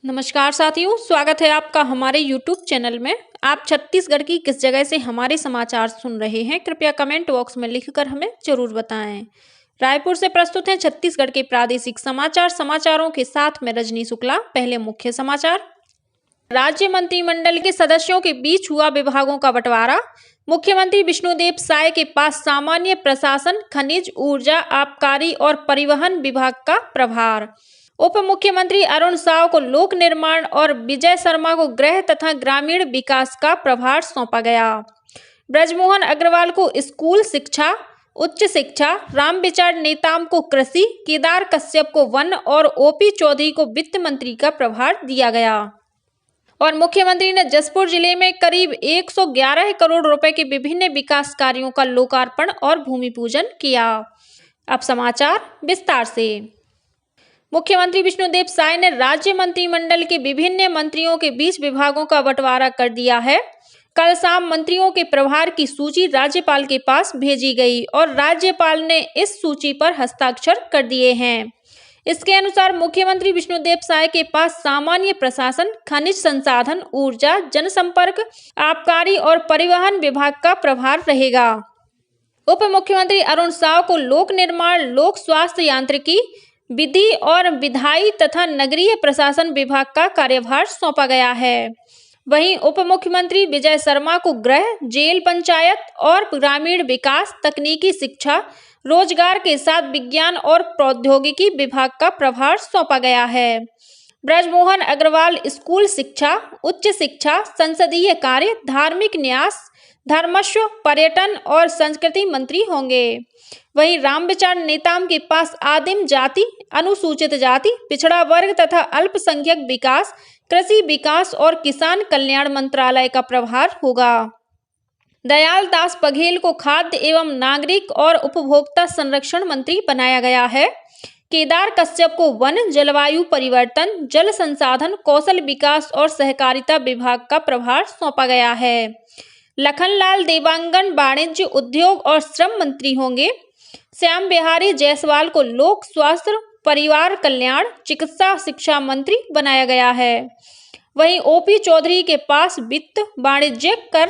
नमस्कार साथियों, स्वागत है आपका हमारे YouTube चैनल में। आप छत्तीसगढ़ की किस जगह से हमारे समाचार सुन रहे हैं, कृपया कमेंट बॉक्स में लिखकर हमें जरूर बताएं। रायपुर से प्रस्तुत हैं छत्तीसगढ़ के प्रादेशिक समाचार। समाचारों के साथ में रजनी शुक्ला। पहले मुख्य समाचार। राज्य मंत्रिमंडल के सदस्यों के बीच हुआ विभागों का बंटवारा। मुख्यमंत्री विष्णुदेव साय के पास सामान्य प्रशासन, खनिज, ऊर्जा, आबकारी और परिवहन विभाग का प्रभार। उप मुख्यमंत्री अरुण साव को लोक निर्माण और विजय शर्मा को गृह तथा ग्रामीण विकास का प्रभार सौंपा गया। ब्रजमोहन अग्रवाल को स्कूल शिक्षा, उच्च शिक्षा, रामविचार नेताम को कृषि, केदार कश्यप को वन और ओपी चौधरी को वित्त मंत्री का प्रभार दिया गया। और मुख्यमंत्री ने जसपुर जिले में करीब 111 करोड़ रुपए के विभिन्न विकास कार्यों का लोकार्पण और भूमि पूजन किया। अब समाचार विस्तार से। मुख्यमंत्री विष्णुदेव साय ने राज्य मंत्रिमंडल के विभिन्न मंत्रियों के बीच विभागों का बंटवारा कर दिया है। कल शाम मंत्रियों के प्रभार की सूची राज्यपाल के पास भेजी गई और राज्यपाल ने इस सूची पर हस्ताक्षर कर दिए हैं। इसके अनुसार मुख्यमंत्री विष्णुदेव साय के पास सामान्य प्रशासन, खनिज संसाधन, ऊर्जा, जनसंपर्क, आबकारी और परिवहन विभाग का प्रभार रहेगा। उप मुख्यमंत्री अरुण साव को लोक निर्माण, लोक स्वास्थ्य यांत्रिकी, विधि और विधायी तथा नगरीय प्रशासन विभाग का कार्यभार सौंपा गया है। वहीं उप मुख्यमंत्री विजय शर्मा को गृह, जेल, पंचायत और ग्रामीण विकास, तकनीकी शिक्षा, रोजगार के साथ विज्ञान और प्रौद्योगिकी विभाग का प्रभार सौंपा गया है। ब्रजमोहन अग्रवाल स्कूल शिक्षा, उच्च शिक्षा, संसदीय कार्य, धार्मिक न्यास, धर्मस्व, पर्यटन और संस्कृति मंत्री होंगे। वहीं रामविचार नेताम के पास आदिम जाति, अनुसूचित जाति, पिछड़ा वर्ग तथा अल्पसंख्यक विकास, कृषि विकास और किसान कल्याण मंत्रालय का प्रभार होगा। दयाल दास बघेल को खाद्य एवं नागरिक और उपभोक्ता संरक्षण मंत्री बनाया गया है। केदार कश्यप को वन, जलवायु परिवर्तन, जल संसाधन, कौशल विकास और सहकारिता विभाग का प्रभार सौंपा गया है। लखनलाल देवांगन वाणिज्य, उद्योग और श्रम मंत्री होंगे। श्याम बिहारी जायसवाल को लोक स्वास्थ्य, परिवार कल्याण, चिकित्सा शिक्षा मंत्री बनाया गया है। वहीं ओपी चौधरी के पास वित्त, वाणिज्य, कर,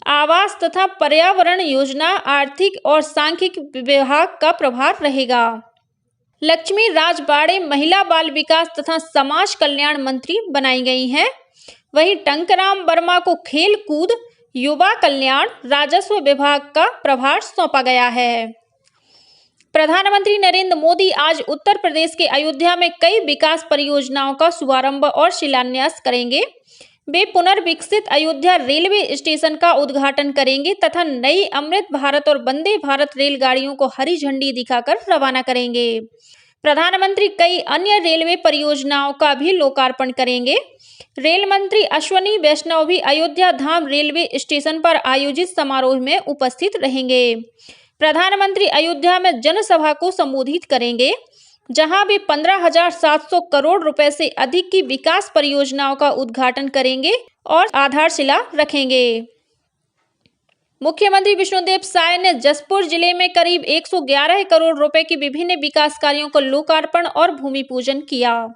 आवास तथा पर्यावरण योजना, आर्थिक और सांख्यिकी विभाग का प्रभार रहेगा। लक्ष्मी राजबाड़े महिला बाल विकास तथा समाज कल्याण मंत्री बनाई गई हैं। वहीं टंकराम वर्मा को खेल कूद, युवा कल्याण, राजस्व विभाग का प्रभार सौंपा गया है। प्रधानमंत्री नरेंद्र मोदी आज उत्तर प्रदेश के अयोध्या में कई विकास परियोजनाओं का शुभारंभ और शिलान्यास करेंगे। वे पुनर्विकसित अयोध्या रेलवे स्टेशन का उद्घाटन करेंगे तथा नई अमृत भारत और वंदे भारत रेलगाड़ियों को हरी झंडी दिखाकर रवाना करेंगे। प्रधानमंत्री कई अन्य रेलवे परियोजनाओं का भी लोकार्पण करेंगे। रेल मंत्री अश्वनी वैष्णव भी अयोध्या धाम रेलवे स्टेशन पर आयोजित समारोह में उपस्थित रहेंगे। प्रधानमंत्री अयोध्या में जनसभा को संबोधित करेंगे, जहां वे 15,700 करोड़ रुपए से अधिक की विकास परियोजनाओं का उद्घाटन करेंगे और आधारशिला रखेंगे। मुख्यमंत्री विष्णुदेव साय ने जसपुर जिले में करीब 111 करोड़ रुपए के विभिन्न विकास कार्यों का लोकार्पण और भूमि पूजन किया।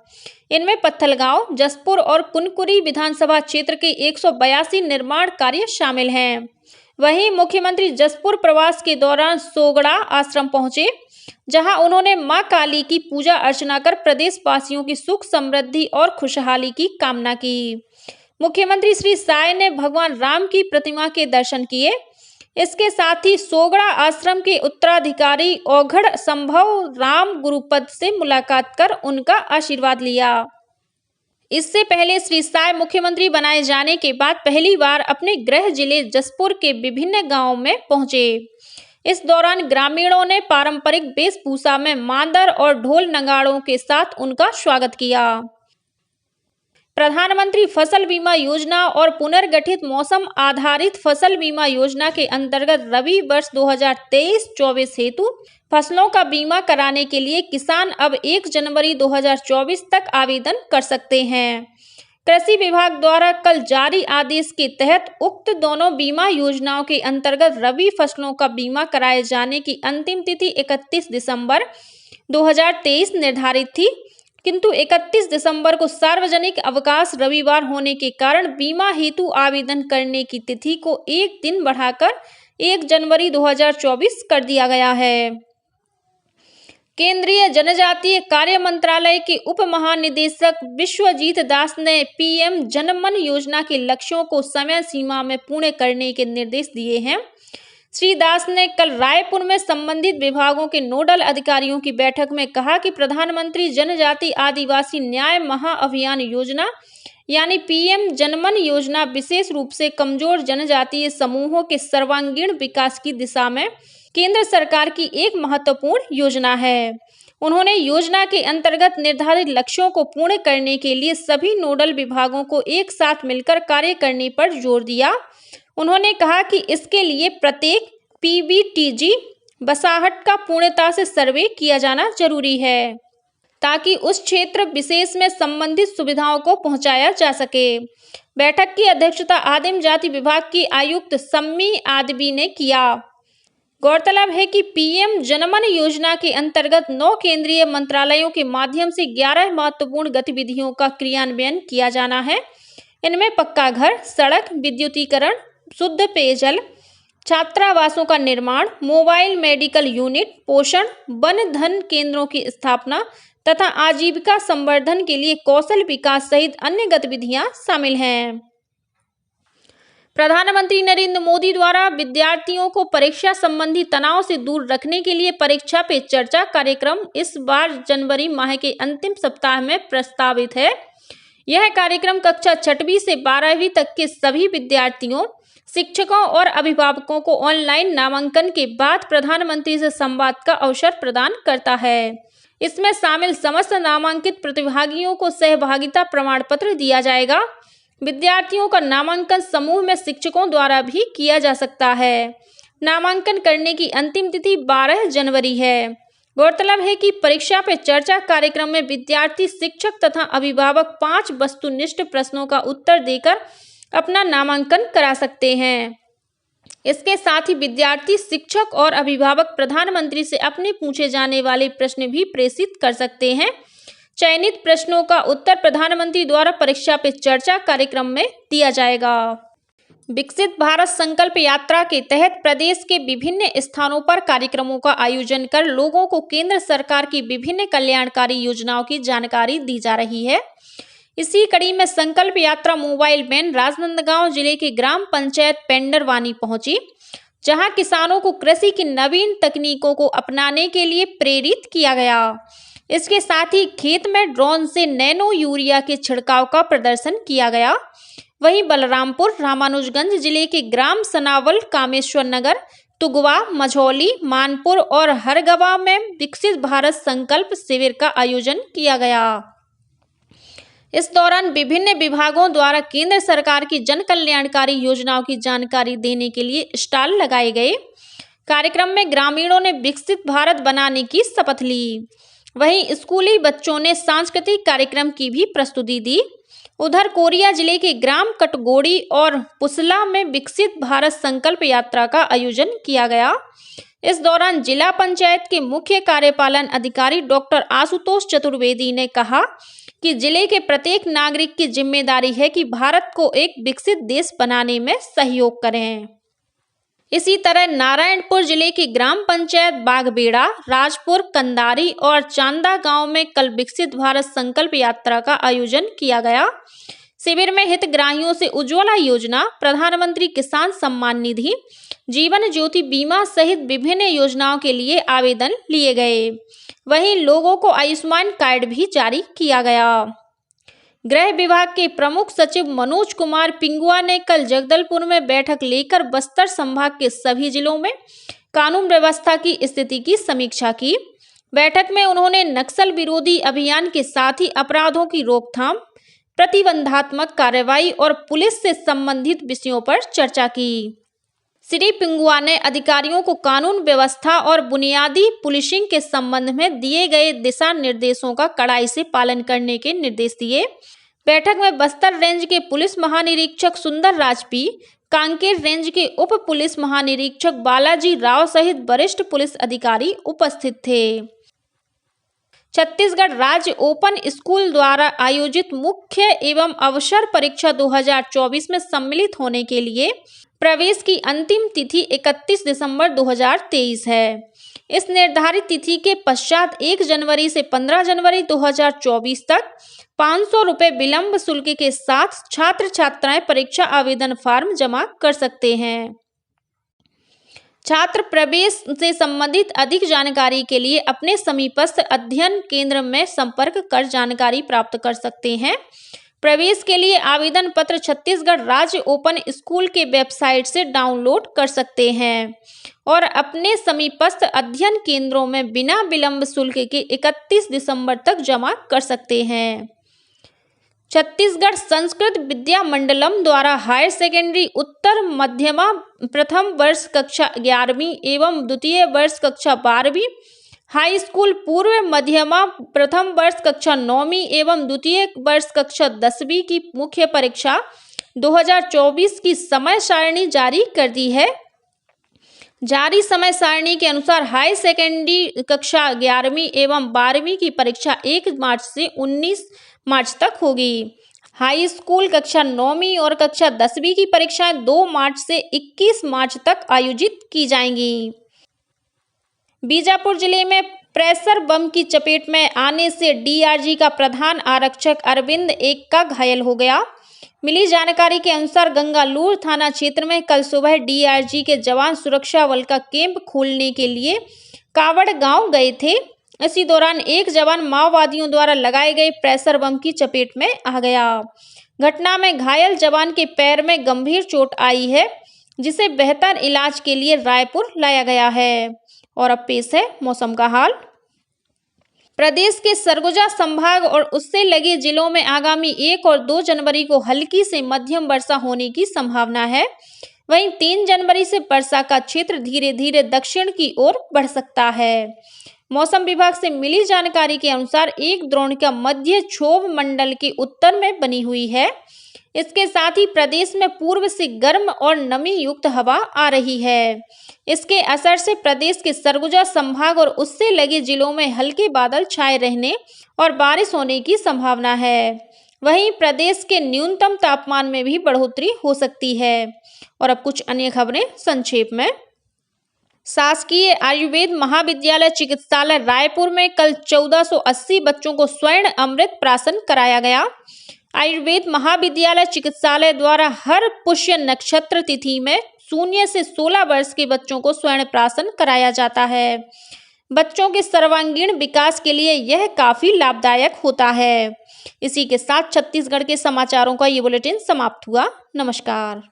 इनमें पत्थलगांव, जसपुर और कुनकुरी विधानसभा क्षेत्र के 182 निर्माण कार्य शामिल हैं। वहीं मुख्यमंत्री जसपुर प्रवास के दौरान सोगड़ा आश्रम पहुंचे, जहां उन्होंने मां काली की पूजा अर्चना कर प्रदेशवासियों की सुख, समृद्धि और खुशहाली की कामना की। मुख्यमंत्री श्री साय ने भगवान राम की प्रतिमा के दर्शन किए। इसके साथ ही सोगड़ा आश्रम के उत्तराधिकारी औघड़ संभव राम गुरुपद से मुलाकात कर उनका आशीर्वाद लिया। इससे पहले श्री साय मुख्यमंत्री बनाए जाने के बाद पहली बार अपने गृह जिले जसपुर के विभिन्न गांवों में पहुंचे। इस दौरान ग्रामीणों ने पारंपरिक वेशभूषा में मांदर और ढोल नगाड़ों के साथ उनका स्वागत किया। प्रधानमंत्री फसल बीमा योजना और पुनर्गठित मौसम आधारित फसल बीमा योजना के अंतर्गत रबी वर्ष 2023-24 हेतु फसलों का बीमा कराने के लिए किसान अब 1 जनवरी 2024 तक आवेदन कर सकते हैं। कृषि विभाग द्वारा कल जारी आदेश के तहत उक्त दोनों बीमा योजनाओं के अंतर्गत रबी फसलों का बीमा कराए जाने की अंतिम तिथि 31 दिसंबर 2023 निर्धारित थी। किंतु 31 दिसंबर को सार्वजनिक अवकाश रविवार होने के कारण बीमा हेतु आवेदन करने की तिथि को एक दिन बढ़ाकर 1 जनवरी 2024 कर दिया गया है। केंद्रीय जनजातीय कार्य मंत्रालय के उप महानिदेशक विश्वजीत दास ने पीएम जनमन योजना के लक्ष्यों को समय सीमा में पूर्ण करने के निर्देश दिए हैं। श्री दास ने कल रायपुर में संबंधित विभागों के नोडल अधिकारियों की बैठक में कहा कि प्रधानमंत्री जनजाति आदिवासी न्याय महाअभियान योजना यानी पीएम जनमन योजना विशेष रूप से कमजोर जनजातीय समूहों के सर्वांगीण विकास की दिशा में केंद्र सरकार की एक महत्वपूर्ण योजना है। उन्होंने योजना के अंतर्गत निर्धारित लक्ष्यों को पूर्ण करने के लिए सभी नोडल विभागों को एक साथ मिलकर कार्य करने पर जोर दिया। उन्होंने कहा कि इसके लिए प्रत्येक पीबीटीजी बसाहट का पूर्णता से सर्वे किया जाना जरूरी है ताकि उस क्षेत्र विशेष में संबंधित सुविधाओं को पहुंचाया जा सके। बैठक की अध्यक्षता आदिम जाति विभाग की आयुक्त सम्मी आदबी ने किया। गौरतलब है कि पीएम जनमन योजना के अंतर्गत 9 केंद्रीय मंत्रालयों के माध्यम से 11 महत्वपूर्ण गतिविधियों का क्रियान्वयन किया जाना है। इनमें पक्का घर, सड़क, विद्युतीकरण, शुद्ध पेयजल, छात्रावासों का निर्माण, मोबाइल मेडिकल यूनिट, पोषण, वन धन केंद्रों की स्थापना तथा आजीविका संवर्धन के लिए कौशल विकास सहित अन्य गतिविधियां शामिल हैं। प्रधानमंत्री नरेंद्र मोदी द्वारा विद्यार्थियों को परीक्षा संबंधी तनाव से दूर रखने के लिए परीक्षा पे चर्चा कार्यक्रम इस बार जनवरी माह के अंतिम सप्ताह में प्रस्तावित है। यह कार्यक्रम कक्षा 6वीं से 12वीं तक के सभी विद्यार्थियों, शिक्षकों और अभिभावकों को ऑनलाइन नामांकन के बाद प्रधानमंत्री से संवाद का अवसर प्रदान करता है। इसमें शामिल समस्त नामांकित प्रतिभागियों को सहभागिता प्रमाण पत्र दिया जाएगा। विद्यार्थियों का नामांकन समूह में शिक्षकों द्वारा भी किया जा सकता है। नामांकन करने की अंतिम तिथि 12 जनवरी है। गौरतलब है कि परीक्षा पे चर्चा कार्यक्रम में विद्यार्थी, शिक्षक तथा अभिभावक 5 वस्तुनिष्ठ प्रश्नों का उत्तर देकर अपना नामांकन करा सकते हैं। इसके साथ ही विद्यार्थी, शिक्षक और अभिभावक प्रधानमंत्री से अपने पूछे जाने वाले प्रश्न भी प्रेषित कर सकते हैं। चयनित प्रश्नों का उत्तर प्रधानमंत्री द्वारा परीक्षा पे चर्चा कार्यक्रम में दिया जाएगा। विकसित भारत संकल्प यात्रा के तहत प्रदेश के विभिन्न स्थानों पर कार्यक्रमों का आयोजन कर लोगों को केंद्र सरकार की विभिन्न कल्याणकारी योजनाओं की जानकारी दी जा रही है। इसी कड़ी में संकल्प यात्रा मोबाइल वैन राजनांदगांव जिले के ग्राम पंचायत पेंडरवानी पहुंची, जहां किसानों को कृषि की नवीन तकनीकों को अपनाने के लिए प्रेरित किया गया। इसके साथ ही खेत में ड्रोन से नैनो यूरिया के छिड़काव का प्रदर्शन किया गया। वहीं बलरामपुर, रामानुजगंज जिले के ग्राम सनावल, कामेश्वर नगर, तुगवा, मझौली, मानपुर और हरगवा में विकसित भारत संकल्प शिविर का आयोजन किया गया। इस दौरान विभिन्न विभागों द्वारा केंद्र सरकार की जन कल्याणकारी योजनाओं की जानकारी देने के लिए स्टॉल लगाए गए। कार्यक्रम में ग्रामीणों ने विकसित भारत बनाने की शपथ ली। वहीं स्कूली बच्चों ने सांस्कृतिक कार्यक्रम की भी प्रस्तुति दी। उधर कोरिया जिले के ग्राम कटगोड़ी और पुसला में विकसित भारत संकल्प यात्रा का आयोजन किया गया। इस दौरान जिला पंचायत के मुख्य कार्यपालन अधिकारी डॉक्टर आशुतोष चतुर्वेदी ने कहा कि जिले के प्रत्येक नागरिक की जिम्मेदारी है कि भारत को एक विकसित देश बनाने में सहयोग करें। इसी तरह नारायणपुर जिले की ग्राम पंचायत बागबेड़ा, राजपुर, कंदारी और चांदा गांव में कल विकसित भारत संकल्प यात्रा का आयोजन किया गया। शिविर में हितग्राहियों से उज्ज्वला योजना, प्रधानमंत्री किसान सम्मान निधि, जीवन ज्योति बीमा सहित विभिन्न योजनाओं के लिए आवेदन लिए गए। वहीं लोगों को आयुष्मान कार्ड भी जारी किया गया। गृह विभाग के प्रमुख सचिव मनोज कुमार पिंगुआ ने कल जगदलपुर में बैठक लेकर बस्तर संभाग के सभी जिलों में कानून व्यवस्था की स्थिति की समीक्षा की। बैठक में उन्होंने नक्सल विरोधी अभियान के साथ ही अपराधों की रोकथाम, प्रतिबंधात्मक कार्रवाई और पुलिस से संबंधित विषयों पर चर्चा की। श्री पिंगुआ ने अधिकारियों को कानून व्यवस्था और बुनियादी पुलिसिंग के संबंध में दिए गए दिशा निर्देशों का कड़ाई से पालन करने के निर्देश दिए। बैठक में बस्तर रेंज के पुलिस महानिरीक्षक सुंदर राज पी, कांकेर रेंज के उप पुलिस महानिरीक्षक बालाजी राव सहित वरिष्ठ पुलिस अधिकारी उपस्थित थे। छत्तीसगढ़ राज्य ओपन स्कूल द्वारा आयोजित मुख्य एवं अवसर परीक्षा 2024 में सम्मिलित होने के लिए प्रवेश की अंतिम तिथि 31 दिसंबर 2023 है। इस निर्धारित तिथि के पश्चात 1 जनवरी से 15 जनवरी 2024 तक 500 रुपये विलंब शुल्क के साथ छात्र छात्राएं परीक्षा आवेदन फॉर्म जमा कर सकते हैं। छात्र प्रवेश से संबंधित अधिक जानकारी के लिए अपने समीपस्थ अध्ययन केंद्र में संपर्क कर जानकारी प्राप्त कर सकते हैं। प्रवेश के लिए आवेदन पत्र छत्तीसगढ़ राज्य ओपन स्कूल के वेबसाइट से डाउनलोड कर सकते हैं और अपने समीपस्थ अध्ययन केंद्रों में बिना विलंब शुल्क के 31 दिसंबर तक जमा कर सकते हैं। छत्तीसगढ़ संस्कृत विद्या मंडलम द्वारा हायर सेकेंडरी उत्तर मध्यमा प्रथम वर्ष कक्षा 11वीं एवं द्वितीय वर्ष कक्षा 12वीं, हाई स्कूल पूर्व मध्यमा प्रथम वर्ष कक्षा 9वीं एवं द्वितीय वर्ष कक्षा 10वीं की मुख्य परीक्षा 2024 की समय सारणी जारी कर दी है। जारी समय सारणी के अनुसार हाई सेकेंडरी कक्षा 11वीं एवं 12वीं की परीक्षा 1 मार्च से 19 मार्च तक होगी। हाई स्कूल कक्षा 9वीं और कक्षा 10वीं की परीक्षाएं 2 मार्च से 21 मार्च तक आयोजित की जाएंगी। बीजापुर जिले में प्रेशर बम की चपेट में आने से डीआरजी का प्रधान आरक्षक अरविंद एक्का घायल हो गया। मिली जानकारी के अनुसार गंगालूर थाना क्षेत्र में कल सुबह डीआरजी के जवान सुरक्षा बल का कैंप खोलने के लिए कावड़ गांव गए थे। इसी दौरान एक जवान माओवादियों द्वारा लगाए गए प्रेशर बम की चपेट में आ गया। घटना में घायल जवान के पैर में गंभीर चोट आई है, जिसे बेहतर इलाज के लिए रायपुर लाया गया है। और अब पेश है मौसम का हाल। प्रदेश के सरगुजा संभाग और उससे लगे जिलों में आगामी 1 और 2 जनवरी को हल्की से मध्यम वर्षा होने की संभावना है। वहीं 3 जनवरी से वर्षा का क्षेत्र धीरे धीरे दक्षिण की ओर बढ़ सकता है। मौसम विभाग से मिली जानकारी के अनुसार एक द्रोणिका मध्य क्षोभ मंडल के उत्तर में बनी हुई है। इसके साथ ही प्रदेश में पूर्व से गर्म और नमी युक्त हवा आ रही है। इसके असर से प्रदेश के सरगुजा संभाग और उससे लगे जिलों में हल्के बादल छाए रहने और बारिश होने की संभावना है। वहीं प्रदेश के न्यूनतम तापमान में भी बढ़ोतरी हो सकती है। और अब कुछ अन्य खबरें संक्षेप में। शासकीय आयुर्वेद महाविद्यालय चिकित्सालय रायपुर में कल 1480 बच्चों को स्वर्ण अमृत प्राशन कराया गया। आयुर्वेद महाविद्यालय चिकित्सालय द्वारा हर पुष्य नक्षत्र तिथि में 0 से 16 वर्ष के बच्चों को स्वर्ण प्राशन कराया जाता है। बच्चों के सर्वांगीण विकास के लिए यह काफी लाभदायक होता है। इसी के साथ छत्तीसगढ़ के समाचारों का ये बुलेटिन समाप्त हुआ। नमस्कार।